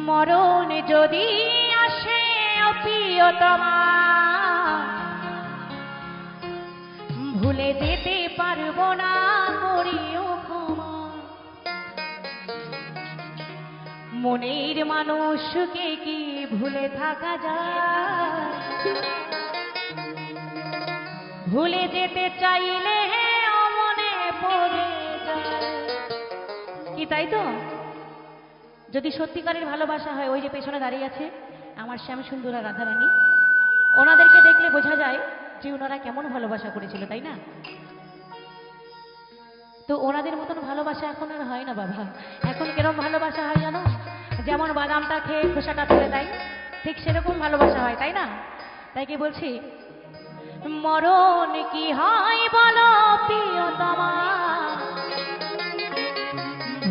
মরণ যদি আসে প্রিয়তমা, ভুলে যেতে পারবো না, করিও ক্ষমা। মনের মানুষকে কি ভুলে থাকা যায়? ভুলে যেতে চাইলে মনে পড়ে যায়। কি তাই তো? যদি সত্যিকারের ভালোবাসা হয়, ওই যে পেছনে দাঁড়িয়ে আছে আমার শ্যামসুন্দরা রাধারানী, ওনাদেরকে দেখলে বোঝা যায় যে ওনারা কেমন ভালোবাসা করেছিল, তাই না? তো ওনাদের মতন ভালোবাসা এখন আর হয় না বাবা। এখন কিরকম ভালোবাসা হয় জানো? যেমন বাদামটা খেয়ে খোসাটা তুলে দেয়, ঠিক সেরকম ভালোবাসা হয়, তাই না? তাই কি বলছি, মরণ কি হয় বলো প্রিয়তমা,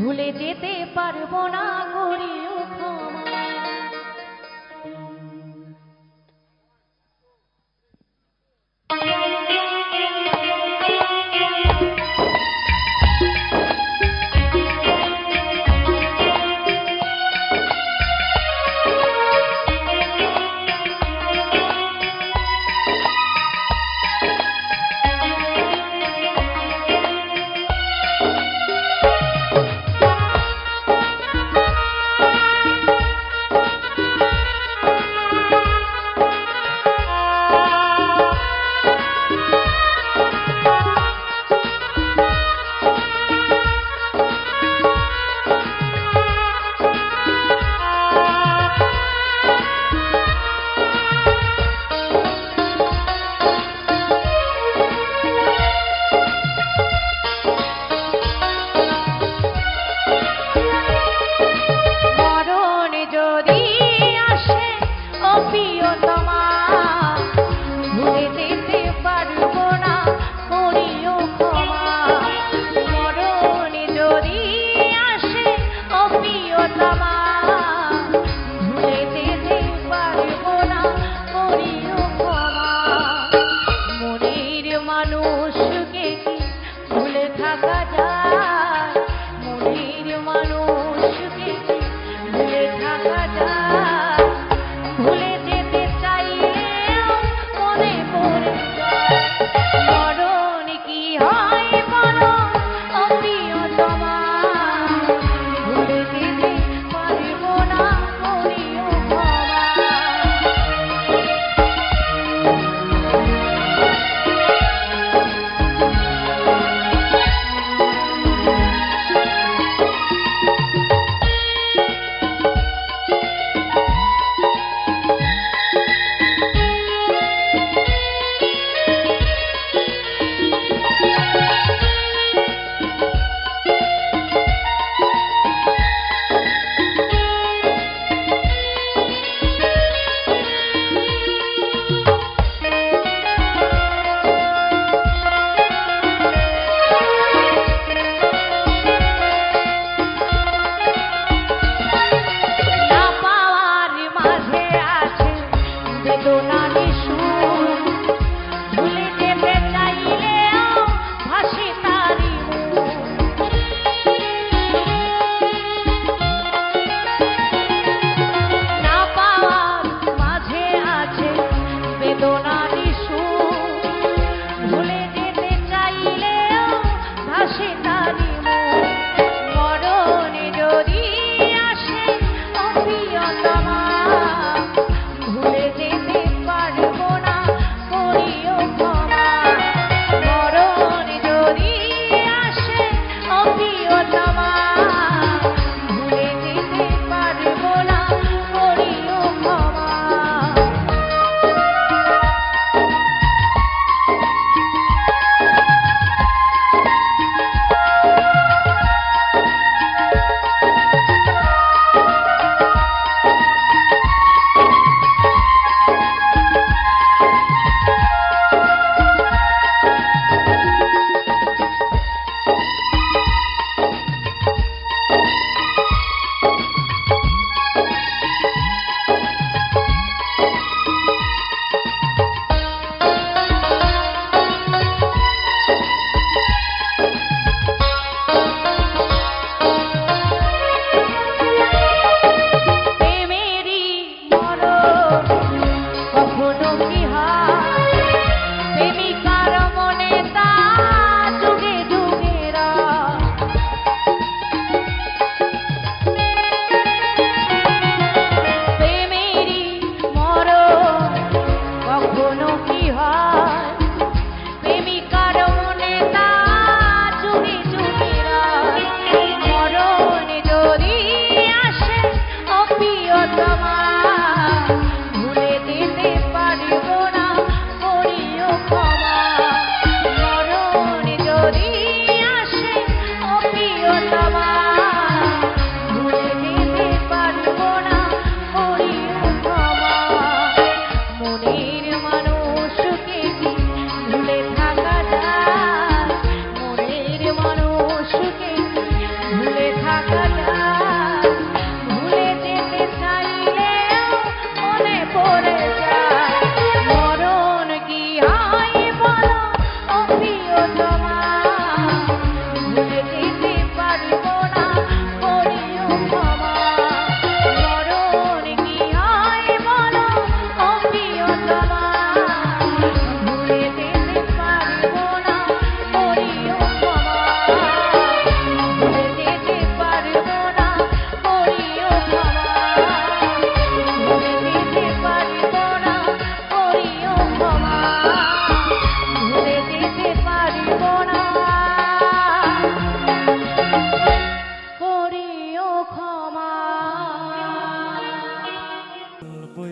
ভুলে যেতে পারবো না, করিও ক্ষমা।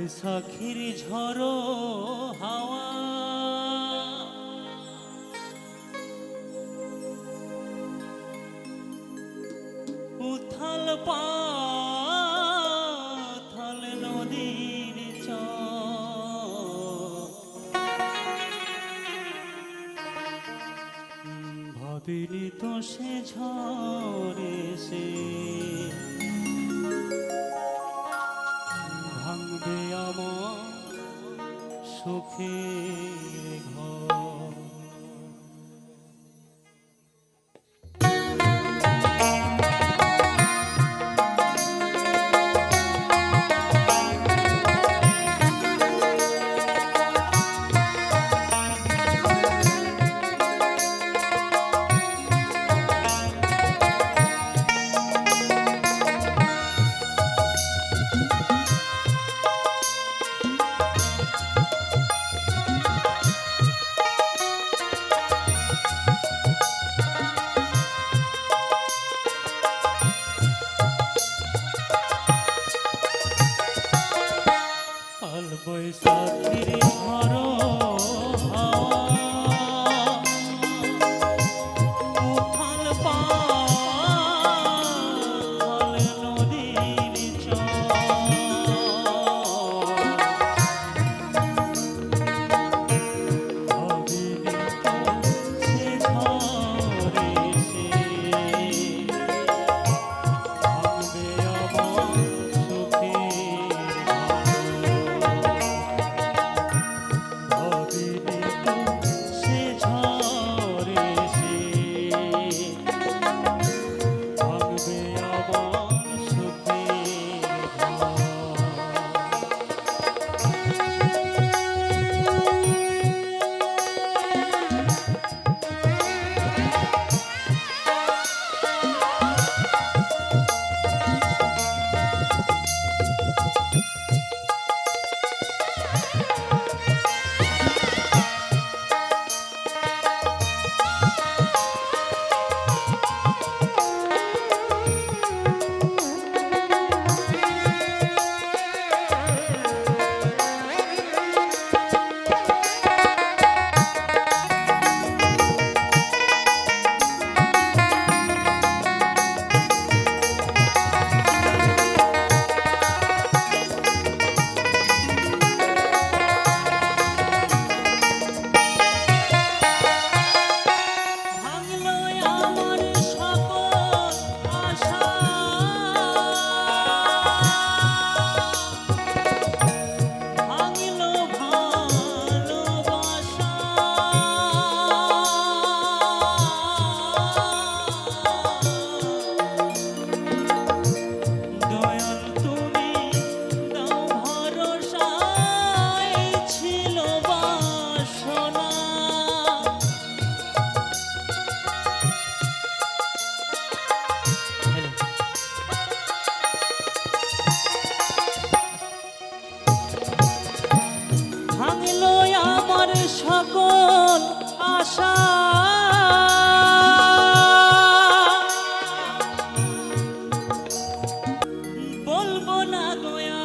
বৈশাখীর ঝড়ো হাওয়া উথাল পাথাল নদীর ভাবিনি তো সে ঝড়ে সে ভাঙবে আমার সুখের ঘর। বৈশাখীর ঝড়ো হাওয়া উথাল পাথাল নদীর ভাবিনি তো সে ঝড়ে সে ভাঙবে আমার সুখের সকল আশা বলবো না গোয়া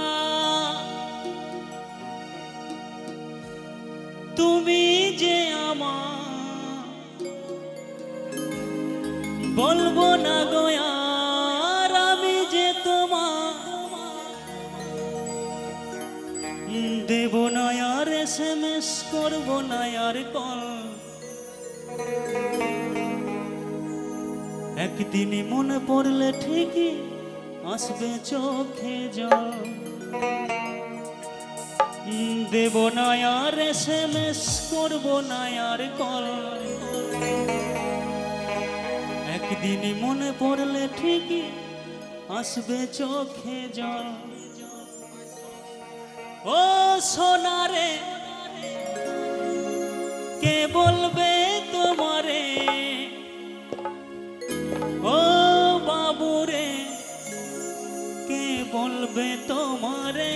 তুমি যে আমার বলবো না গোয়া আমি যে তোমার দেব না আর SMS করব না আর কল একদিনই মনে পড়লে ঠিকই আসবে চোখে জল দেব না আর SMS করব না আর কল একদিনই মনে পড়লে ঠিকই আসবে চোখে জল ও সোনারে কে বলবে তোমারে ও বাবুরে কে বলবে তোমারে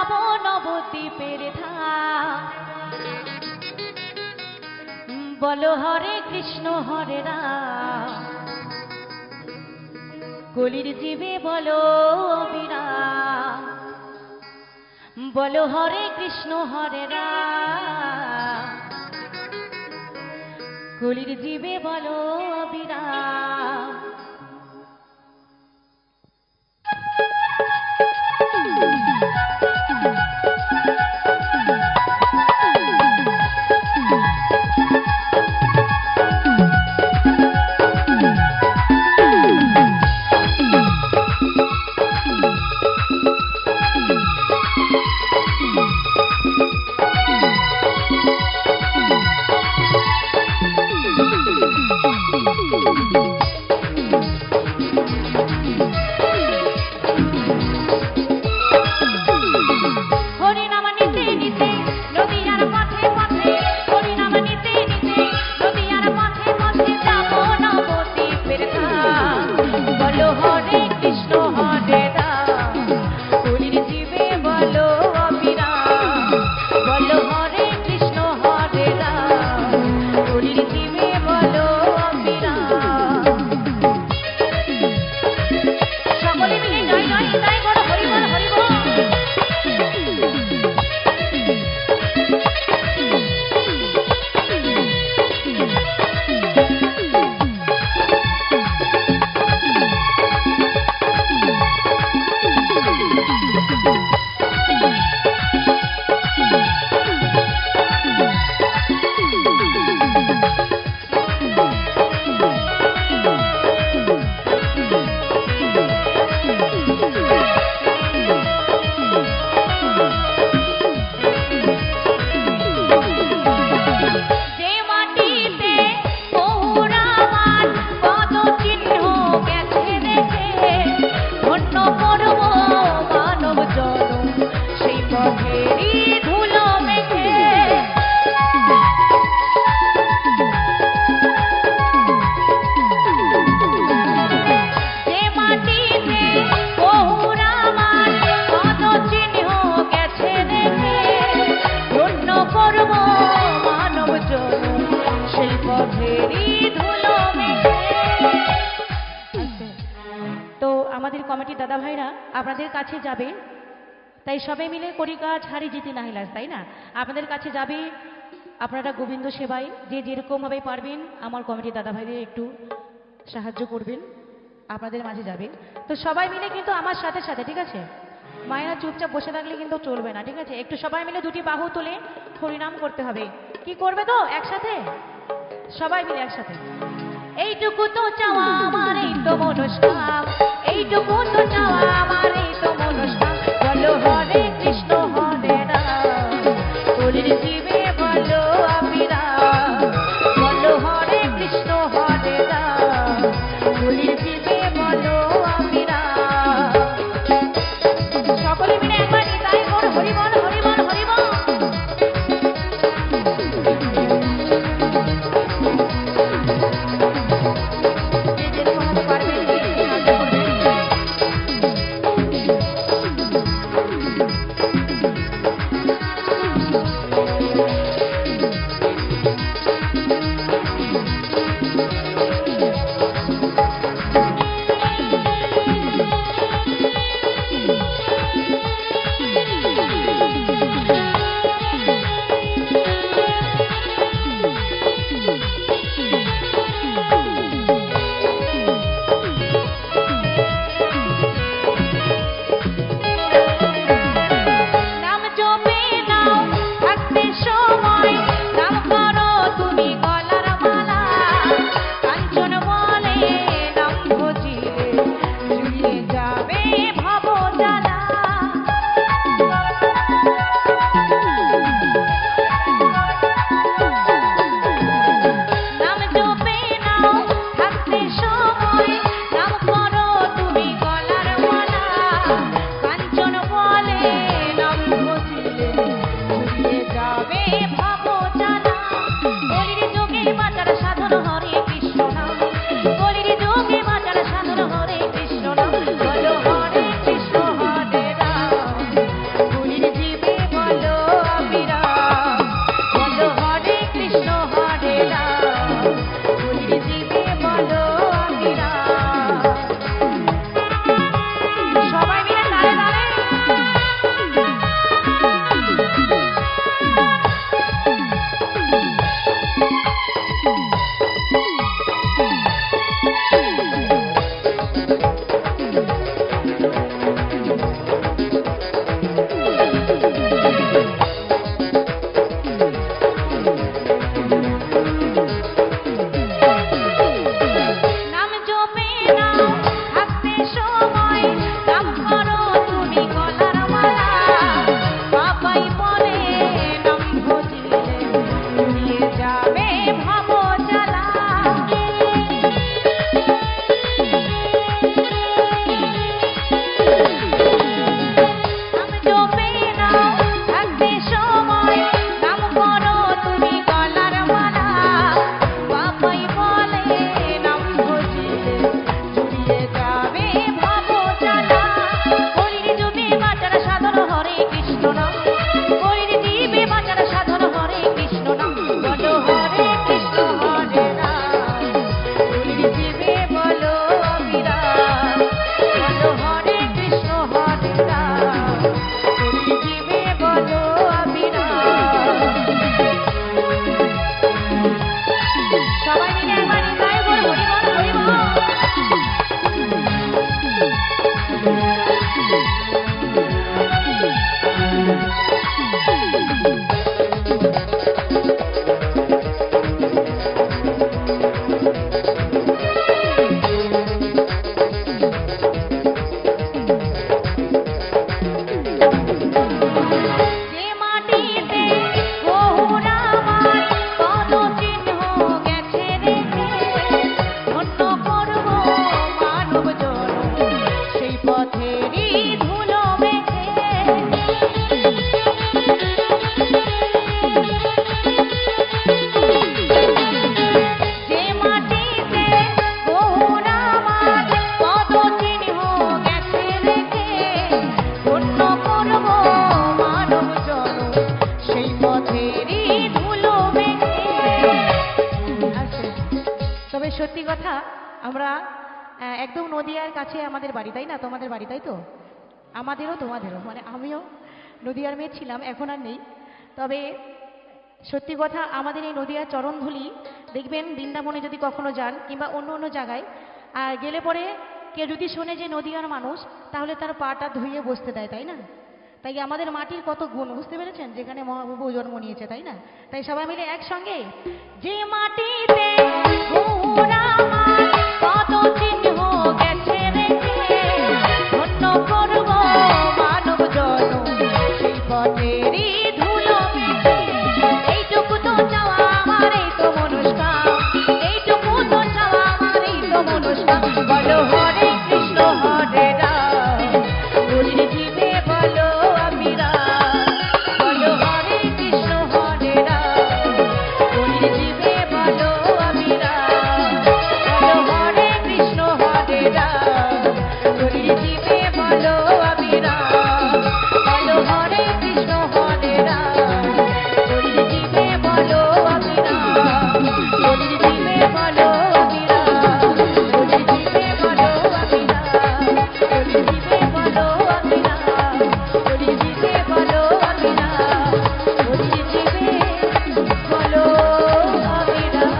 যাব নবদ্বীপের ধাম। বলো হরে কৃষ্ণ হরে রাম, কলির জীবে বলো বিরাম। বলো হরে কৃষ্ণ হরে রাম, কলির জীবে বলো বিরাম। কমিটির দাদা ভাইরা আপনাদের কাছে যাবে, তাই সবাই মিলে করি কাজ হারি জিতি নাহি লাজ, তাই না? আপনাদের কাছে যাবে, আপনারা গোবিন্দ সেবায় যে যেরকমভাবে পারবেন আমার কমিটির দাদা ভাইদের একটু সাহায্য করবেন, আপনাদের মাঝে যাবে। তো সবাই মিলে কিন্তু আমার সাথে সাথে, ঠিক আছে? মায়েরা চুপচাপ বসে থাকলে কিন্তু চলবে না, ঠিক আছে? একটু সবাই মিলে দুটি বাহু তুলে হরিনাম করতে হবে। কি করবে তো একসাথে? সবাই মিলে একসাথে। এইটুকু তো চাওয়া আমার, এই তো মনস্কাম, এইটুকু তো চাওয়া আমার, এই তো মনস্কাম। বলো হরে কৃষ্ণ হরে রাম, কলির জীবে বলো আমি রাম। বলো হরে কৃষ্ণ হরে রাম, কলির জীবে বলো আমি রাম। সকলে মিলে একবার নিতাই গৌর হরি বল, হরি বল, হরি বল। কথা, আমরা একদম নদিয়ার কাছে আমাদের বাড়ি, তাই না? তোমাদের বাড়ি, তাই তো? আমাদেরও তোমাদেরও, মানে আমিও নদিয়ার মেয়ে ছিলাম, এখন আর নেই। তবে সত্যি কথা, আমাদের এই নদিয়ার চরণধুলি দেখবেন, বৃন্দাবনে যদি কখনো যান কিংবা অন্য অন্য জায়গায় আর গেলে পরে কেউ যদি শোনে যে নদিয়ার মানুষ, তাহলে তার পাটা ধুইয়ে বসতে দেয়, তাই না? তাই আমাদের মাটির কত গুণ, বুঝতে পেরেছেন? যেখানে মহাপ্রভু জন্ম নিয়েছে, তাই না? তাই সবাই মিলে একসঙ্গে, যে মাটিতে গৌর আমার কত চিহ্ন গেছে রেখে, ধন্য করব মানব জনম সেই পথেরই ধুলো মেখে। এইটুকু তো চাওয়া আমার, এই তো মনস্কাম, এইটুকু তো চাওয়া আমার, এই তো মনস্কাম। বলো হরে কৃষ্ণ হরে রাম, বলির জীবে বলো আমি রাম। বলো হরে কৃষ্ণ হরে রাম, বলির জীবে বলো আমি রাম। বলো হরে কৃষ্ণ হরে রাম, বলির জীবে বলো আমি রাম। বলো হরে কৃষ্ণ হরে রাম, বলির জীবে বলো আমি রাম। বলির জীবে বলো আমি রাম, বলির জীবে বলো আমি রাম। বলির জীবে বলো আমি রাম, বলির জীবে বলো আমি রাম। বলির জীবে বলো আমি রাম।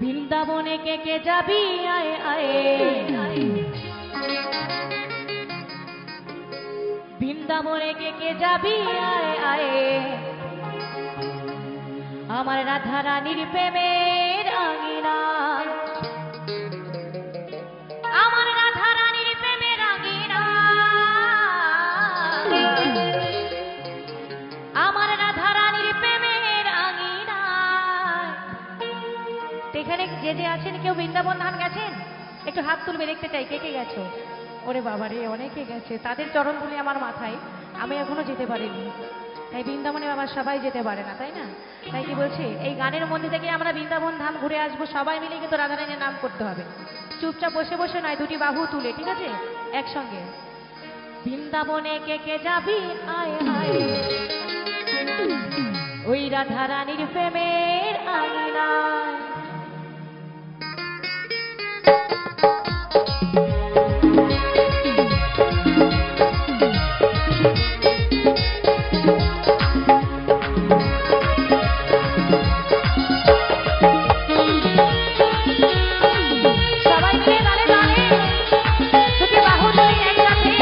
বৃন্দাবনে কে কে যাবি আয় আয়, বৃন্দাবনে কে কে যাবি আয় আয়, আমার রাধা রানীর প্রেমের আঙিনা, আমার রাধা রানীর প্রেমের আঙিনা, আমার রাধা রানীর প্রেমের আঙিনা। এখানে যে যে আছেন, কেউ বৃন্দাবন ধাম গেছেন? একটু হাত তুলবে, দেখতে চাই কে কে গেছো। ওরে বাবা রে, অনেকে গেছে, তাদের চরণ ধুলি আমার মাথায়, আমি এখনো যেতে পারিনি। তাই বৃন্দাবনে বাবা সবাই যেতে পারে না, তাই না? তাই কি বলছে, এই গানের মধ্যে থেকে আমরা বৃন্দাবন ধাম ঘুরে আসবো, সবাই মিলে কিন্তু রাধারানীর নাম করতে হবে। চুপচাপ বসে বসে নয়, দুটি বাহু তুলে, ঠিক আছে? একসঙ্গে, বৃন্দাবনে কে কে যাবি আয় আয়, ওই রাধা রানীর প্রেমের আঙিনায়। সবাই মিলে গানে গানে দুটি বাহু তুলে একসাথে।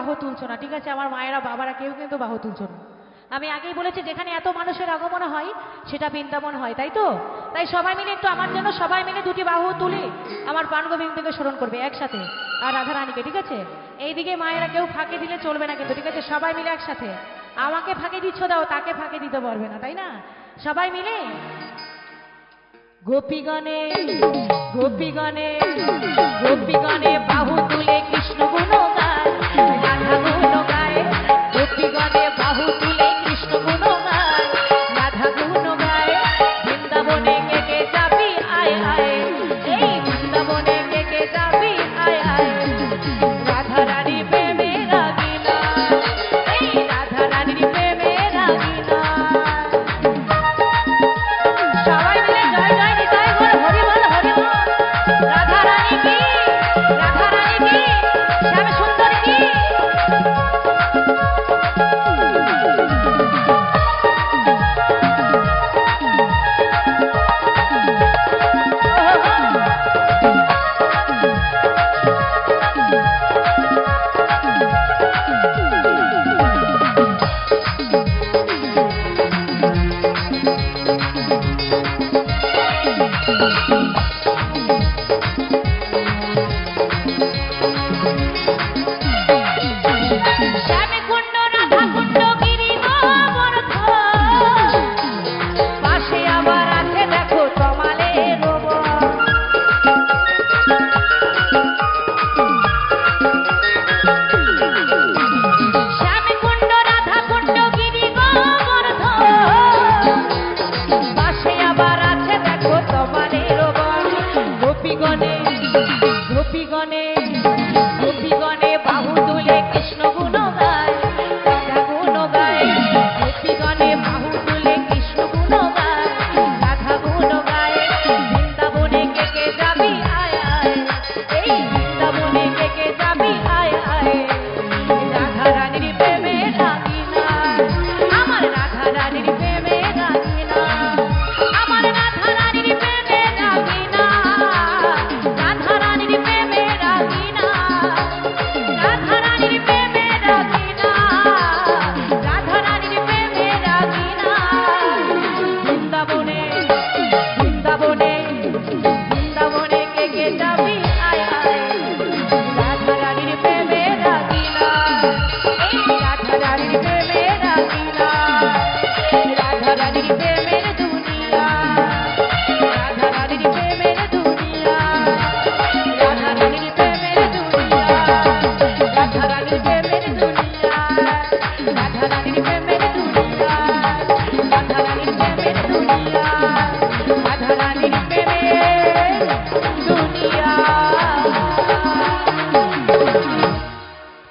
বাহু তুলছো না, ঠিক আছে? আমার মায়েরা বাবারা কেউ কিন্তু বাহু তুলছো না। আমি আগেই বলেছি যেখানে এত মানুষের আগমন হয় সেটা বৃন্দাবন হয়, তাই তো? তাই সবাই মিলে একটু আমার জন্য সবাই মিলে দুটি বাহু তুলে আমার প্রাণ গোবিন্দকে স্মরণ করবে একসাথে, আর রাধা রানীকে, ঠিক আছে? এইদিকে মায়েরা কেউ ফাঁকে দিলে চলবে না কিন্তু, ঠিক আছে? সবাই মিলে একসাথে। আমাকে ফাঁকে দিচ্ছ দাও, তাকে ফাঁকে দিতে পারবে না, তাই না? সবাই মিলে গোপীগণে গোপীগণে গোপীগণে বাহু তুলে কৃষ্ণ গুণ গায়, রাধা গুণ গায়। গোপীগণে বাহু তুলে কৃষ্ণ গুণ গায়, রাধা গুণ গায়। বৃন্দাবনে কে কে যাবি আয় আয়, এই বৃন্দাবনে কে কে যাবি আয় আয়। রাধা রানী প্রেমে রাগিনা, এই রাধা রানীর প্রেমে রাগিনা। সবাই মিলে জয় জয় নিতাই বল, হরি বল হরি বল। রাধা রানী কি, রাধা রানী কি, শ্যাম সুন্দর কি। শ্যামে কুণ্ড রাধা কুণ্ড গিরি গোবর্ধন, পাশে আবার আছে দেখো তমালের বন। শ্যামে কুণ্ড রাধা কুণ্ড গিরি গোবর্ধন, পাশে আবার আছে দেখো তমালের বন। গোপীগণে গোপীগণে গোপীগণে বাহু তুলে কৃষ্ণ গুণ গায়, রাধা গুণ গায়। গোপীগণে বাহু তুলে কৃষ্ণ গুণ গায়, রাধা গুণ গায়। বৃন্দাবনে কে কে যাবি আয় আয়, এই বৃন্দাবনে কে কে যাবি আয় আয়। রাধা রানীর প্রেমে রাগিনা, আমার রাধা রানীর প্রেমে রাগিনা, আমার রাধা রানীর প্রেমে রাগিনা। রাধা রানীর প্রেমে রাগিনা, রাধা রানীর প্রেমে রাগিনা, রাধা রানীর প্রেমে রাগিনা। বৃন্দাবনে বৃন্দাবনে বৃন্দাবনে কে কে যাবি আয় আয়। রাধা রানীর প্রেমে রাগিনা, এই রাধা রানীর প্রেমে রাগিনা। রাধা রানীর প্রেমের দুনিয়া, রাধা রানীর প্রেমের দুনিয়া, রাধা রানীর প্রেমের দুনিয়া, রাধা রানীর প্রেমের দুনিয়া, রাধা রানীর প্রেমের দুনিয়া, রাধা রানীর প্রেমের দুনিয়া, রাধা রানীর প্রেমের দুনিয়া।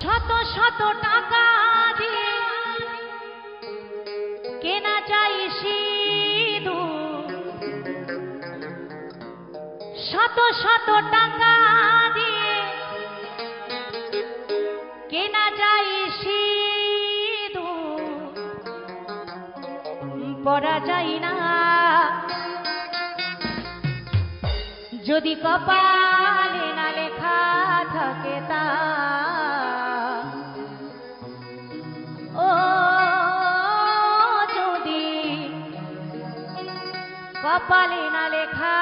শত শত টাকা দিয়ে কেনা চাই সিঁদুর, শত শত টাকা দিয়ে কেনা চাই সিঁদুর, পরা যায় না যদি কপালে না লেখা থাকে তা। ও যদি কপালে না লেখা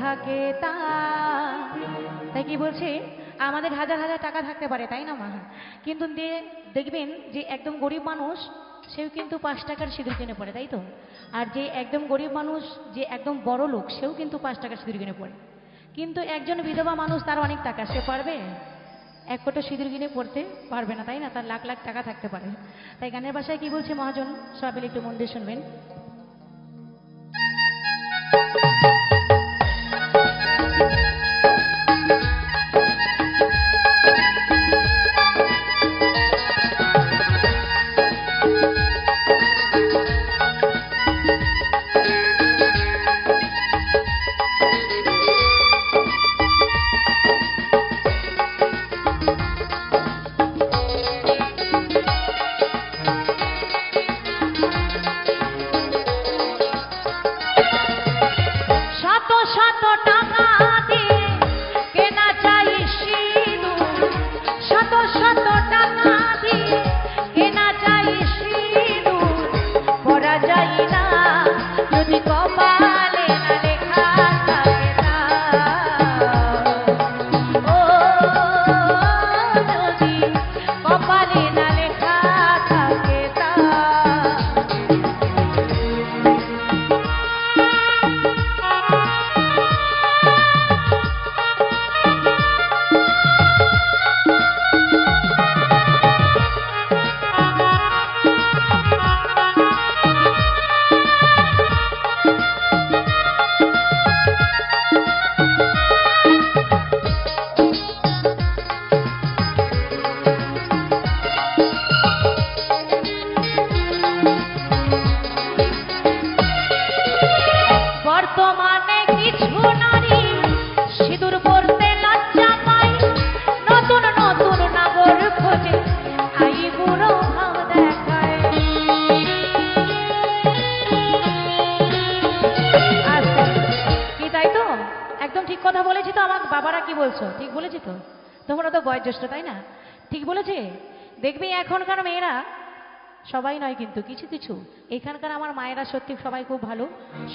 থাকে তা। তাই কি বলছে, আমাদের হাজার হাজার টাকা থাকতে পারে, তাই না মা? কিন্তু দেখবেন যে একদম গরিব মানুষ সেও কিন্তু 5 টাকার সিঁদুর কিনে পড়ে, তাই তো? আর যে একদম গরিব মানুষ, যে একদম বড় লোক, সেও কিন্তু 5 টাকার সিঁদুর কিনে পড়ে। কিন্তু একজন বিধবা মানুষ, তার অনেক টাকা, সে পারবে 1 কোটো সিঁদুর কিনে পড়তে পারবে না, তাই না? তার লাখ লাখ টাকা থাকতে পারে। তাই গানের ভাষায় কি বলছে মহাজন, সবাই একটু মন দিয়ে শুনবেন। কপালে না লেখা থাকে তা। ও যদি কপালে না লেখা থাকে তা। বর্তমানে কিছু নারী সিঁদুর পরতে লজ্জা পায়, নতুন নতুন নাগর খোঁজে আই বুড়ো ভাব দেখায়। আচ্ছা, কি তাই তো? একদম ঠিক কথা বলেছি তো? আমার বাবারা কি বলছো? ঠিক বলেছি তো? তোমরা তো বয়োজ্যেষ্ঠ, তাই না? ঠিক বলেছে? দেখবি এখনকার মেয়েরা, সবাই নয় কিন্তু কিছু কিছু, এখানকার আমার মায়েরা সত্যি সবাই খুব ভালো।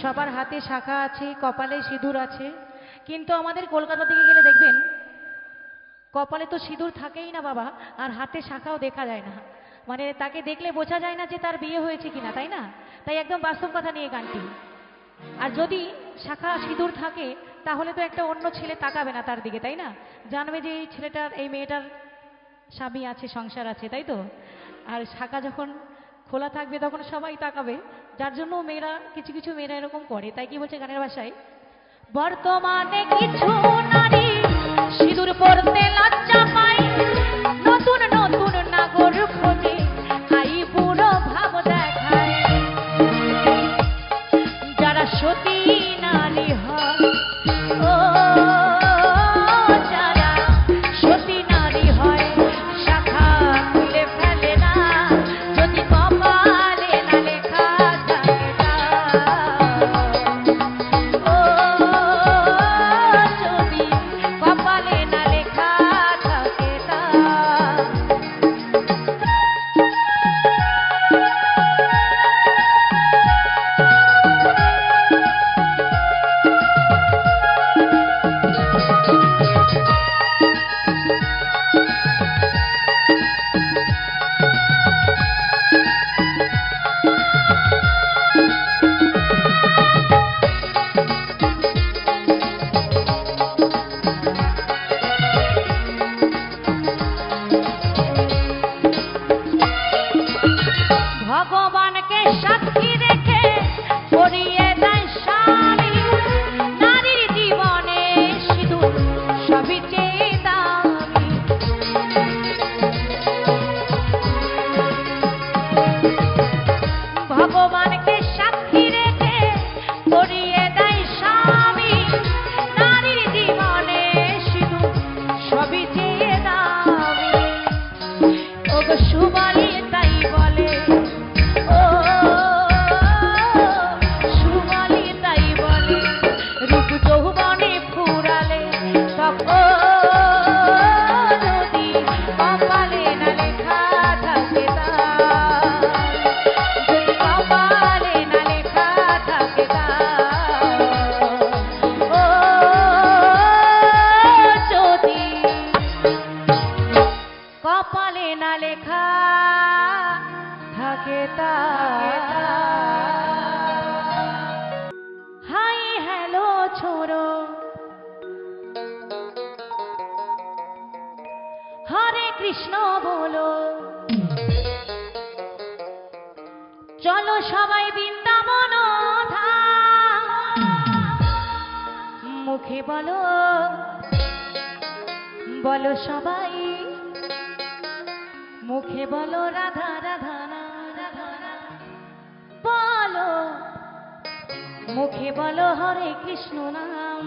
সবার হাতে শাখা আছে, কপালে সিঁদুর আছে। কিন্তু আমাদের কলকাতা থেকে গেলে দেখবেন কপালে তো সিঁদুর থাকেই না বাবা, আর হাতে শাখাও দেখা যায় না। মানে তাকে দেখলে বোঝা যায় না যে তার বিয়ে হয়েছে কিনা, তাই না? তাই একদম বাস্তব কথা নিয়ে গানটি। আর যদি শাখা সিঁদুর থাকে তাহলে তো একটা অন্য ছেলে তাকাবে না তার দিকে, তাই না? জানবে যে এই ছেলেটার, এই মেয়েটার স্বামী আছে, সংসার আছে, তাই তো? আর শাখা যখন খোলা থাকবে তখন সবাই তাকাবে, যার জন্য মেয়েরা, কিছু কিছু মেয়েরা এরকম করে। তাই কি বলছে গানের ভাষায়, বর্তমানে কিছু নারী সিঁদুর পরতে লজ্জা পায়, নতুন নতুন নাগর খোঁজে আই বুড়ো ভাব দেখায়। যারা সতী নারী হয়, ও যারা সতী নারী হয়, শাখা খুলে ফেলে না যদি কপালে না লেখা থাকে তা। ও যদি কপালে না লেখা থাকে তা। ভগবানকে সাক্ষী রেখে পরিয়ে দেয় স্বামী, নারীর জীবনে সিঁদুর সবই চেয়ে দামি। ভগবানকে সাক্ষী রেখে পরিয়ে দেয় স্বামী, নারীর জীবনে সিঁদুর সবই চেয়ে দামি। ওগো সুবলি তাই বলে, ও সুবলি তাই বলে, রূপ যৌবনে ফুরালে তখন যদি কপালে না লেখা থাকে তা। যদি কপালে না লেখা থাকে তা। ও যদি কপালে না লেখা থাকে তা। হাই হ্যালো ছোড়ো, হরে কৃষ্ণ বলো, চলো সবাই বৃন্দাবন ধাম। মুখে বলো, বলো সবাই, মুখে বলো রাধা রাধা না রাধা না। বলো, মুখে বলো হরে কৃষ্ণ নাম।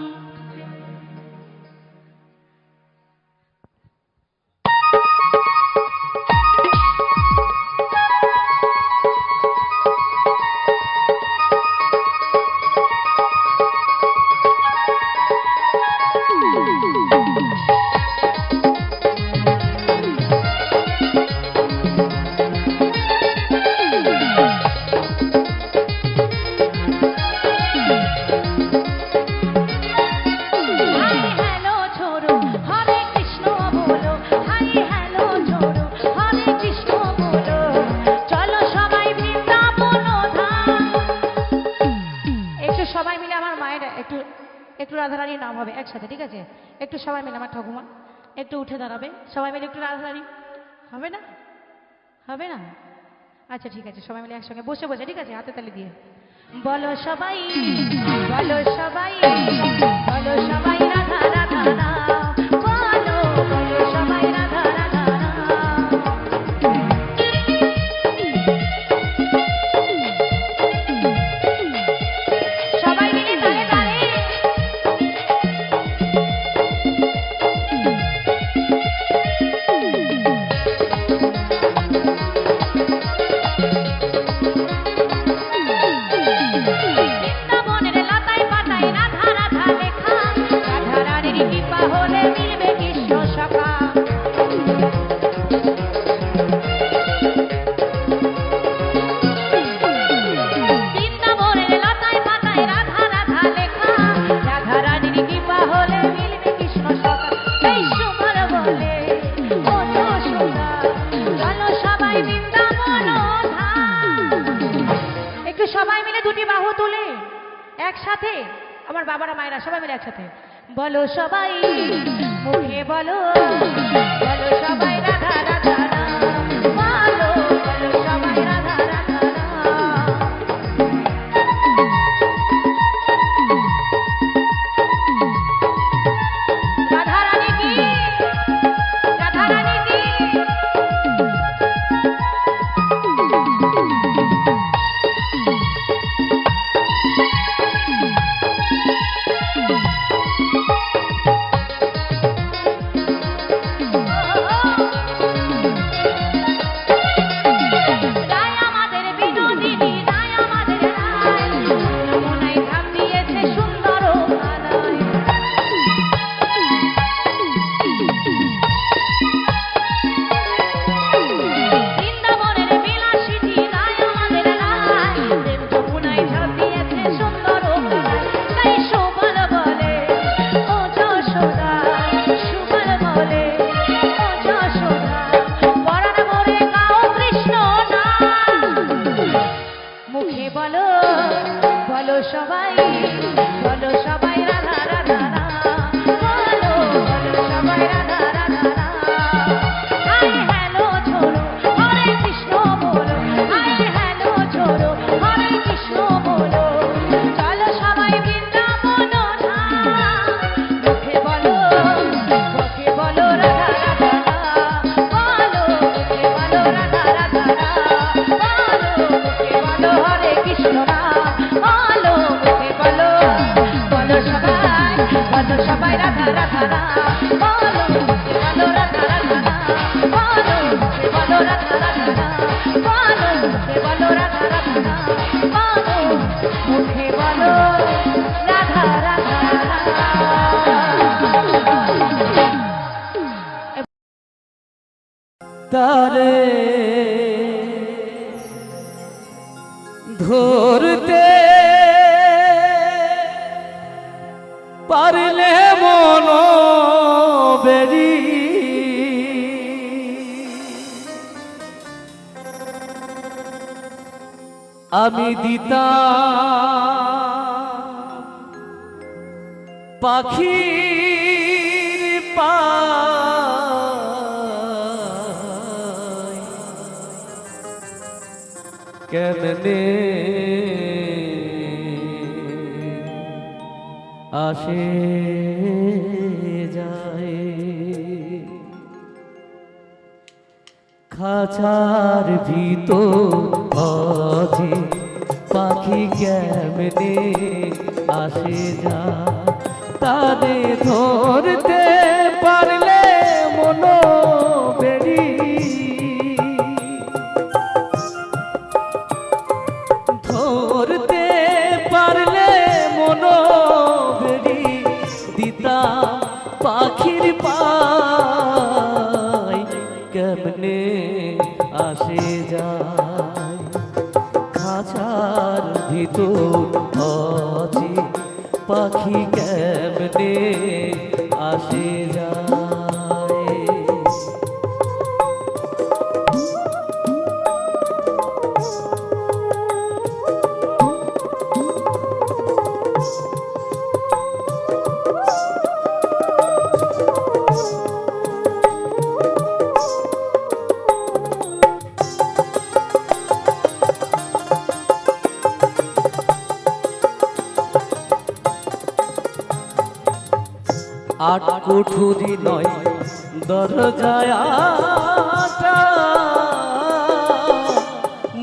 সবাই মিলে আমার মায়ের একটু একটু রাধারানীর নাম হবে একসাথে, ঠিক আছে? একটু সবাই মিলে আমার ঠাকুমা একটু উঠে দাঁড়াবে, সবাই মিলে একটু রাধারানী হবে না? হবে না? আচ্ছা ঠিক আছে, সবাই মিলে একসঙ্গে বসে বসে, ঠিক আছে, হাতে তালি দিয়ে বলো সবাই, বলো সবাই, বলো সবাই রাধা রাধা নাম, বলো বলো সবাই রাধা রাধা নাম। সবাই মিলে তালে তালে বৃন্দাবনের লতায় পাতায় রাধা রাধা লেখা, রাধা রানীর কৃপা হলে মিলবে কৃষ্ণ সখা। বৃন্দাবনের লতায় পাতায় রাধা রাধা লেখা, রাধা রানীর কৃপা হলে মিলবে কৃষ্ণ সখা। এই সুমর বলে ও যশোদা, চলো সবাই বৃন্দাবন ধাম। একটু সবাই মিলে দুটি বাহু তুলে একসাথে, আমার বাবারা মায়েরা সবাই মিলে একসাথে বলো সবাই, মুখে বলো, বলো সবাই রাধা রাধা নাম, বলো বলো সবাই রাধা রাধা নাম। রাধা রানী কি, রাধা রানী কি। রায় আমাদের বিনোদিনী, রায় আমাদের রায়, যমুনায় ধাম দিয়েছে সুন্দর আলয়। বৃন্দাবনের বিলাসিনী, রায় আমাদের রায়, প্রেম যমুনায় ধাম দিয়েছে সুন্দর আলয়। তাই সুবল বলে ও যশোদা, সুবল বলে ও যশোদা, পরাণ ভরে গাও কৃষ্ণ নাম। মুখে বলো, বলো সবাই, বলো সবাই রাধা রাধা নাম, বলো বলো সবাই রাধা রাধা নাম। হাই হ্যালো ছোড়ো হরে কৃষ্ণ বলো, হাই হ্যালো ছোড়ো হরে কৃষ্ণ বলো, চলো সবাই বৃন্দাবন ধাম। মুখে বলো, মুখে বলো রাধা রাধা নাম, বলো মুখে বলো রাধা রাধা নাম, বলো মুখে বলো হরে কৃষ্ণ নাম, বলো মুখে বলো, বলো সবাই, বলো সবাই রাধা রাধা নাম, বলো মুখে বলো রাধা রাধা নাম, বলো মুখে বলো রাধা রাধা নাম, বলো মুখে বলো রাধা রাধা নাম, বলো মুখে বলো রাধা রাধা নাম। তারে ধরতে পারলে মন বেরি, আমি দিতাম পাখির পায়, কেমনে আসে যায়, খাঁচার ভিতর অজি পাখি কেমনে আসে যায়, তারে ধরতে পারলে মন বেরি, ধরতে পারলে মন বেরি, দিতাম পাখির পায়, কেমনে আসে যায়, খাঁচার ভিতর অজি পাখি কেমনে আসে যায়। আট কুঠুরি নয় দরজায় আটা,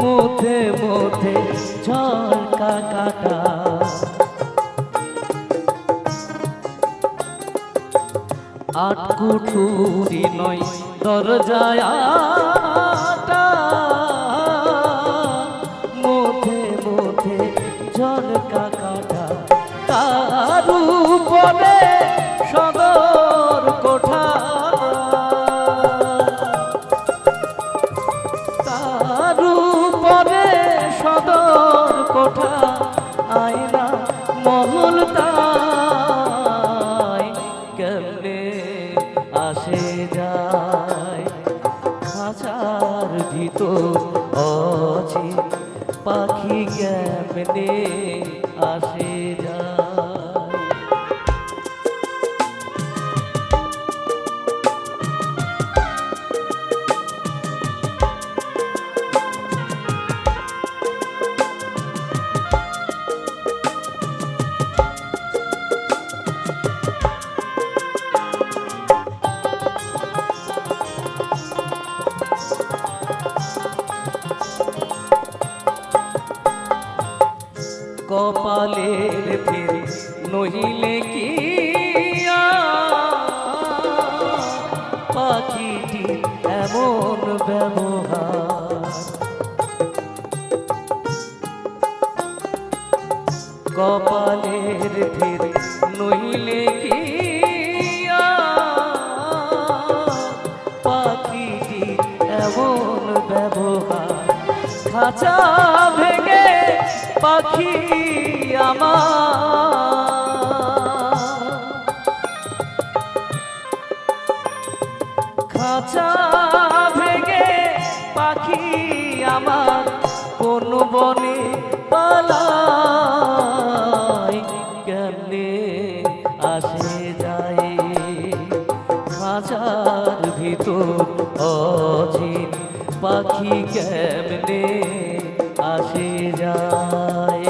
মধ্যে মধ্যে ঝলকা কাটা। আট কুঠুরি নয় দরজায় আটা, মধ্যে মধ্যে ঝলকা কাটা। তার উপরে সদর কোঠা, তার উপরে সদর কোঠা, আয়না মহল তাই কেমনে আসে যায়। খাঁচার ভিতর অচিন পাখি কেমনে আসে যায়। কপালের ফের নহিলে কি পাখিটি এমন ব্যবহার। কপালের ফের নহিলে কি পাখিটি এমন ব্যবহার। খাঁচা ভেঙে পাখি আমার, খাঁচা ভেঙে পাখি আমার কোন বনে পালায় কেমনে আসে যায়। খাঁচার ভিতর অচিন পাখি কেমনে আসে যায়।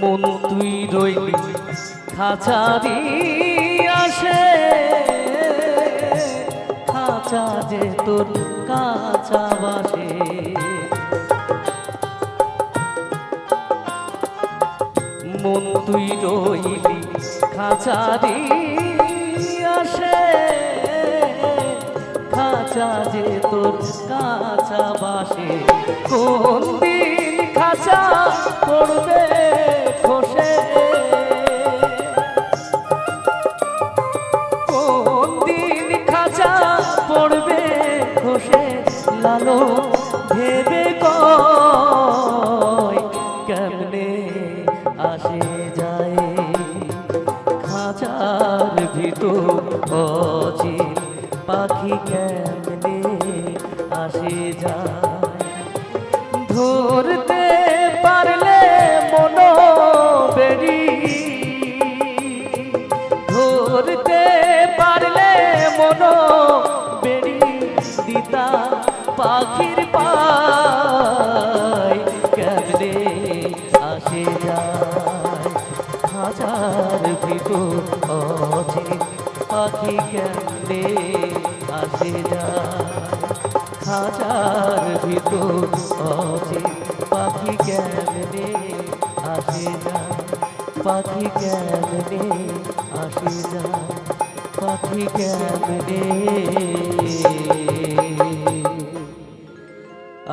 মন তুই রইলি খাঁচারি আসে, খাঁচা যে তোর কাঁচা বাসে। মন তুই রইলি খাঁচারি আসে, খাঁচা যে তোর কাঁচা বাসে। কোন দিন খাঁচা পড়বে খসে, কোন দিন খাঁচা পড়বে খসে। লালো ভেবে কয় কেমনে আসে যায়। খাঁচার ভিতর অচিন পাখি কেমনে আসে যায়। ধরতে পারলে মনো বেরি, ধরতে পারলে মনো বেরি দিতা পাখির পায় কেমনে আসে যায়। খাঁচার ভিতর অচিন পাখি কেমনে আসে যায়। খাঁচার ভিতর অচিন পাখি কেমনে আসে যায়। পাখি কেমনে আসে যায়। পাখি কেমনে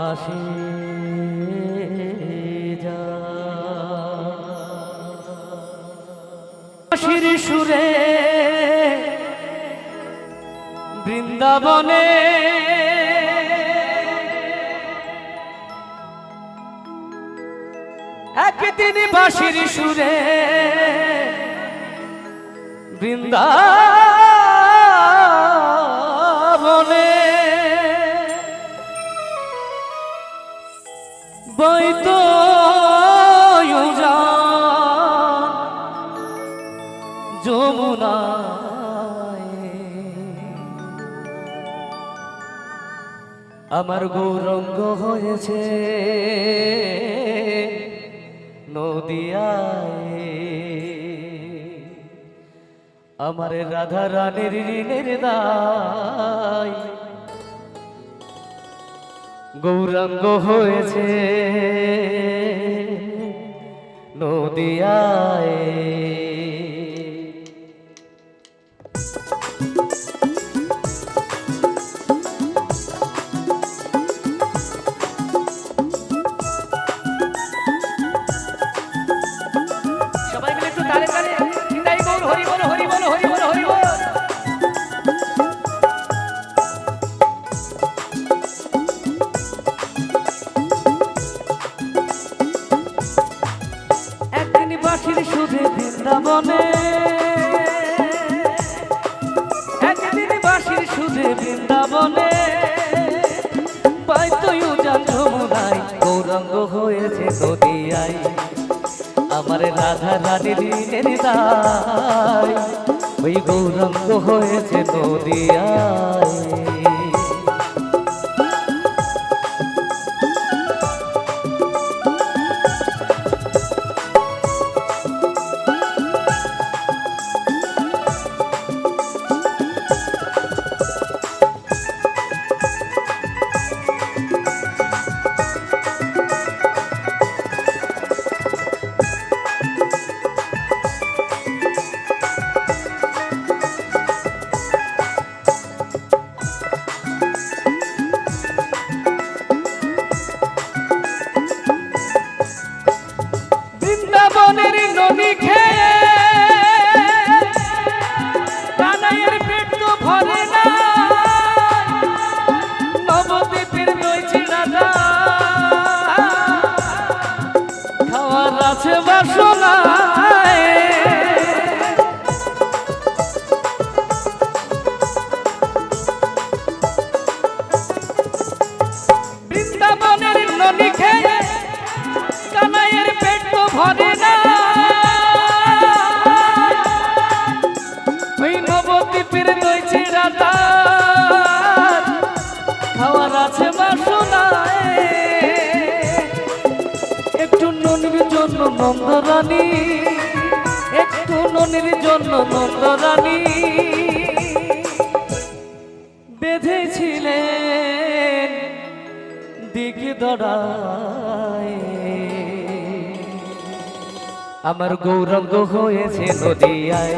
আসে যায়। সুরে বৃন্দাবনে একদিন বাঁশির সুরে বৃন্দাবনে আমার গৌরঙ্গ হয়েছে নদিয়ায়, আমার রাধা রানীর ঋণের দায় গৌরাঙ্গ হয়েছে নদিয়ায়। সবাই মিলে একটু তালে তালে নিতাই গৌর হরি বল হরি বল হরি বল হরি বল। একদিন বাঁশির সুরে বৃন্দাবনে, একদিন বাঁশির সুরে বৃন্দাবনে, পাইতই উজান যমুনায় গৌরাঙ্গ হয়েছে নদিয়ায়, আমার রাধা রানীর ঋণের দায় ওই গৌরাঙ্গ হয়েছে নদিয়ায়। বৃন্দাবনের নদী খেয়ে কানাইয়ের পেট তো ভরে না, নবদ্বীপের দই চিড়াটা খাওয়ার আছে বাসনায়। বৃন্দাবনের নদী খেয়ে কানাইয়ের পেট তো ভরে না, ওই নবদ্বীপের দই চিড়াটা খাওয়ার আছে বাসনায়। একটু ননির জন্য নন্দরানী, একটু ননির জন্য নন্দরানী বেঁধেছিলেন দিকে দড়ায়, আমার গৌরাঙ্গ হয়েছে নদিয়ায়,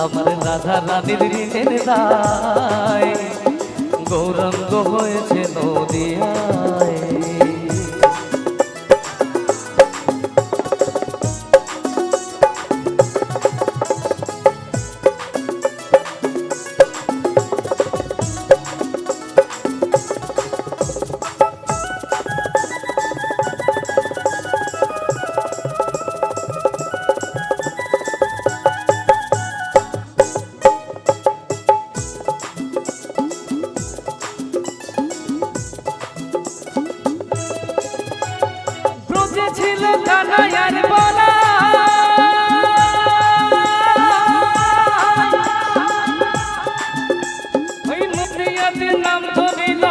আমার রাধা রানীর ঋণের দায় গৌরাঙ্গ হয়েছে নদিয়ায়। ছিল কানাইয়ার বলা, ওই নদিয়াতে নাম ধরিল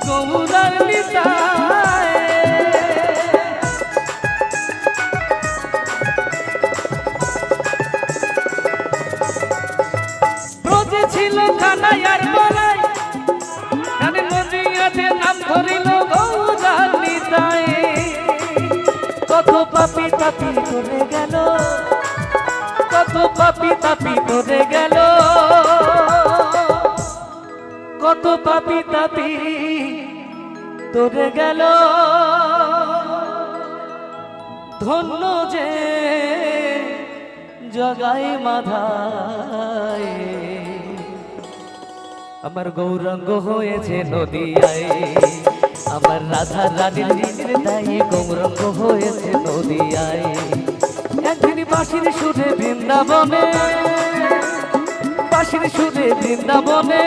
গৌরার নিতায়। ব্রজে ছিল কানাইয়ার বলাই, কানে নদিয়াতে নাম ধরিল গৌরার নিতায়। কত পাপি তাপি করে গেল, কত পাপি তাপি করে গেল, কত পাপি তাপি তোরে গেল, ধন্য যে জগাই মাধায়, আমার গৌরাঙ্গ হয়েছে নদিয়ায়, আমার রাধা রানীর ঋণের দায়ে গৌরাঙ্গ হয়েছে নদিয়ায়। একদিন বাঁশির সুরে বৃন্দাবনে, বাঁশির সুরে বৃন্দাবনে,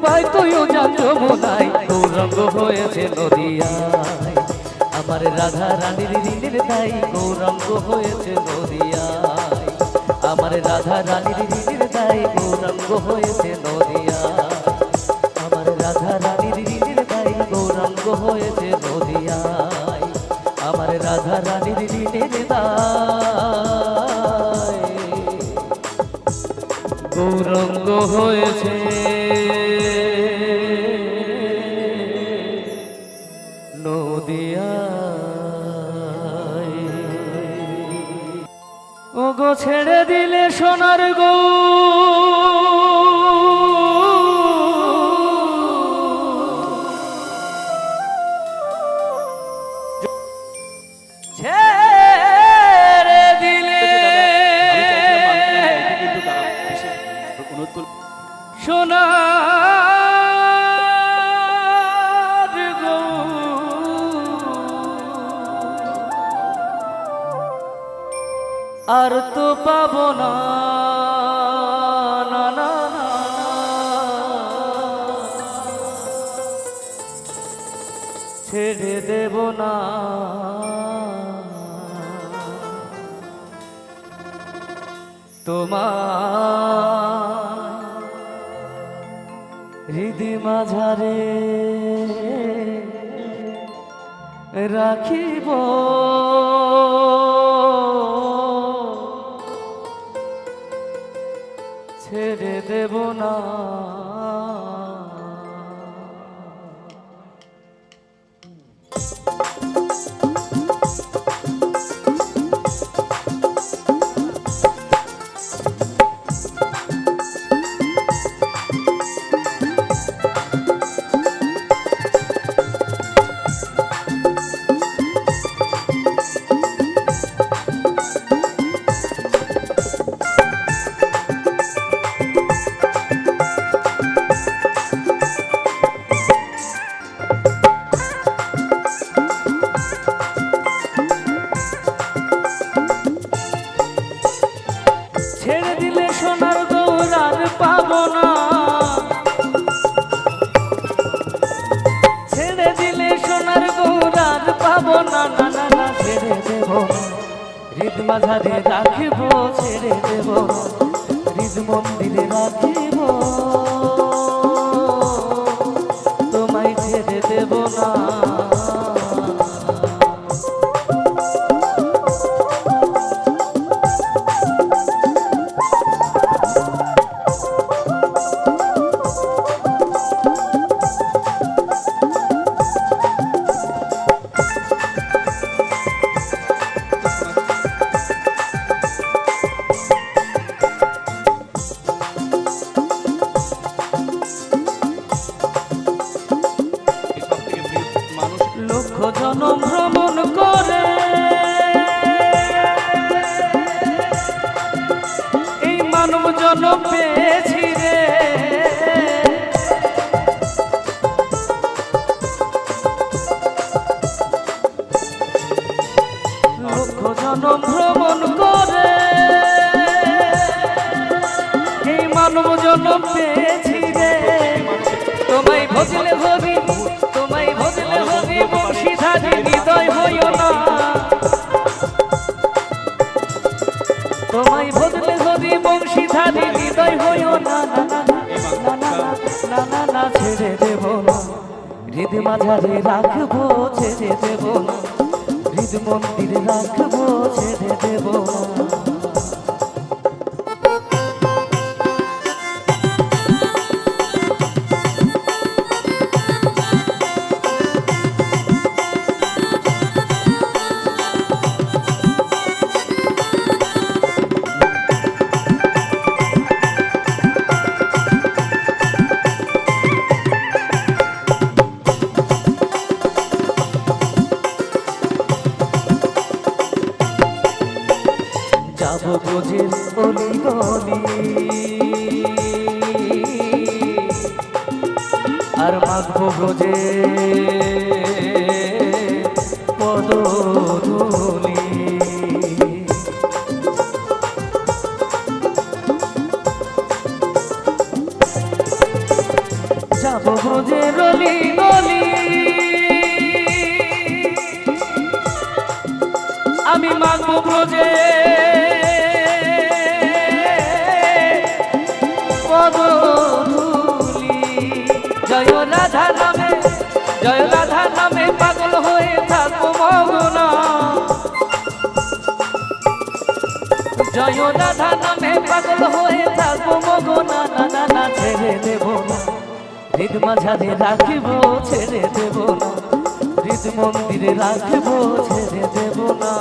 পাইতই উজান যমুনায় গৌরাঙ্গ হয়েছে নদিয়ায়, আমার রাধা রানীর ঋণের দায়ে গৌরাঙ্গ হয়েছে নদিয়ায়, আমার রাধা রানীর ঋণের দায়ে গৌরাঙ্গ হয়েছে নদিয়া আমার রাধা রানীর ঋণের দায় গৌরাঙ্গ হয়েছে নদিয়ায় আমার রাধা রানীর ঋণের দায় গৌরাঙ্গ হয়েছে নদিয়ায় ও গো ছেড়ে দিলে সোনার গো ছেড়ে দিলে সোনার গো আর তো পাবো না না না না ছেড়ে দেব না তোমার হৃদি মাঝারে রাখিব ছেড়ে দেব না ছেড়ে দিলে সোনার গৌরার পাবো না ছেড়ে দিলে সোনার গৌরার পাবো না না না না ছেড়ে দেব হৃদ মাঝারে রাখিব ছেড়ে দেব হৃদ মন্দিরে রাখিব তোমায় ছেড়ে দেব না লক্ষ জনম ভ্রমণ করে এই মানব জনম পেয়েছি রে লক্ষ জনম ভ্রমণ করে এই মানব জনম পেয়েছি রে তোমায় ভজলে হরি তোমায় ভজলে হরি বংশীধারী হৃদয় হইও না তোমায় ভজলে হরি বংশীধারী হৃদয় হইও না না না না না না না না ছেড়ে দেব না হৃদ মাঝারে রাখবো ছেড়ে দেব না হৃদ মন্দিরে রাখবো ছেড়ে দেব না যাবো ব্রজের অলি গলি আর মাখবো ব্রজে পদধূলি যাবো ব্রজের অলি গলি আমি মাখবো ব্রজে পদ জয় রাধা নামে পাগল হয়ে থাকবো মগ্ন, জয় রাধা নামে পাগল হয়ে থাকবো মগ্ন, না না না না ছেড়ে দেব না, হৃদ মাঝারে রাখিব ছেড়ে দেব না, হৃদ মন্দিরে রাখিব ছেড়ে দেব না।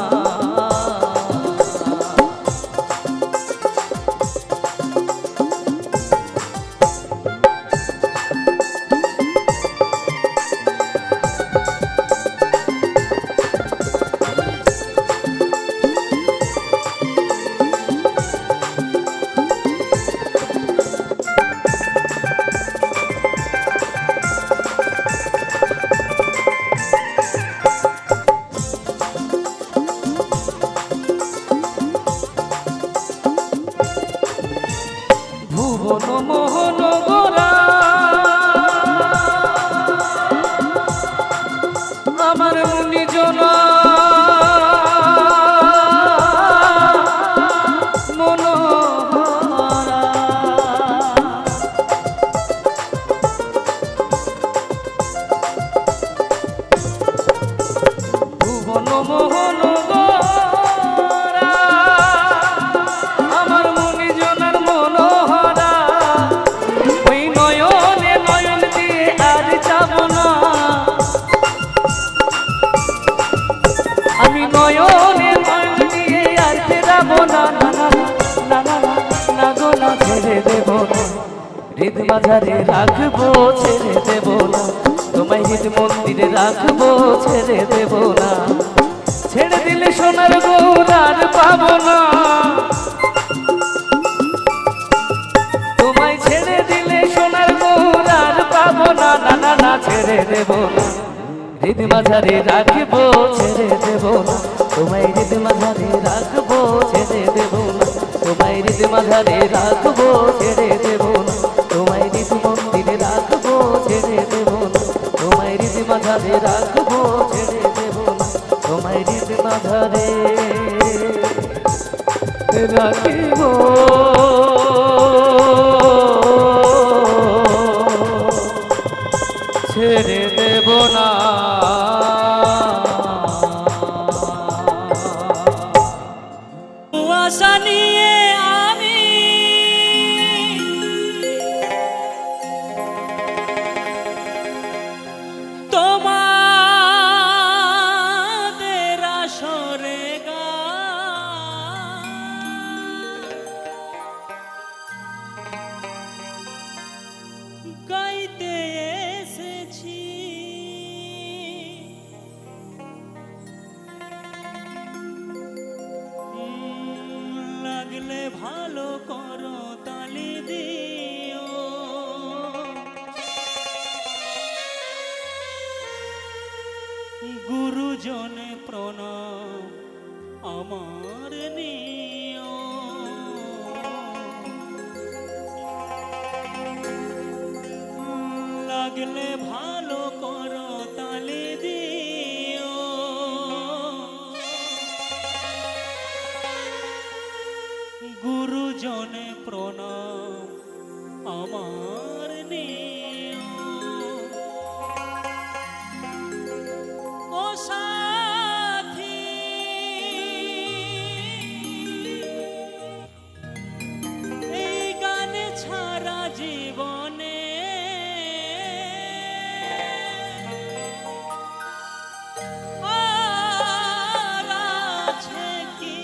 ভুবন মোহন গোরা আমার মুনিজন মনোহরা, ভুবন মোহন গোরা আমার মুনিজনের মনোহরা, ওই নয়নে নয়ন দিয়ে আর যাব না, আমি নয়নে নয়ন দিয়ে আর ফেরাব না, না না না না না না গো না ছেড়ে দেব না, হৃদ মাঝারে রাখবো ছেড়ে দেব না, তোমায় হৃদ মন্দিরে রাখবো ছেড়ে দেব না, ছেড়ে দিলে সোনার গৌর আর পাবো না, তোমায় ছেড়ে দিলে সোনার গৌর আর পাবো না, না না না ছেড়ে দেব না, হৃদ মাঝারে রাখবো ছেড়ে দেব না, তোমায় হৃদ মাঝারে রাখবো ছেড়ে দেব না, তোমায় হৃদ মাঝারে রাখবো ছেড়ে দেব না, তোমায় হৃদ মন্দিরে রাখবো ছেড়ে দেব না, তোমায় হৃদ মাঝারে রাখবো ছেড়ে দেব না, তোমায় হৃদ মাঝারে রাখিব ছেড়ে দেব না। আশা নিয়ে আমি তোমাদের আসরে গাইতে এসেছি, লাগলে ভালো করো তালি দিও, গুরুজনে প্রণাম আমার নিও, লাগলে ভালো করো তালি দিও, গুরুজনে প্রণাম আমার নিও, ও সাথী এই গান ছাড়া জীবনে আর আছে কি?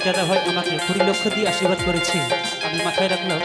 দাদা ভাই আমাকে 20 লক্ষ দিয়ে আশীর্বাদ করেছে, আমি মাথায় রাখলাম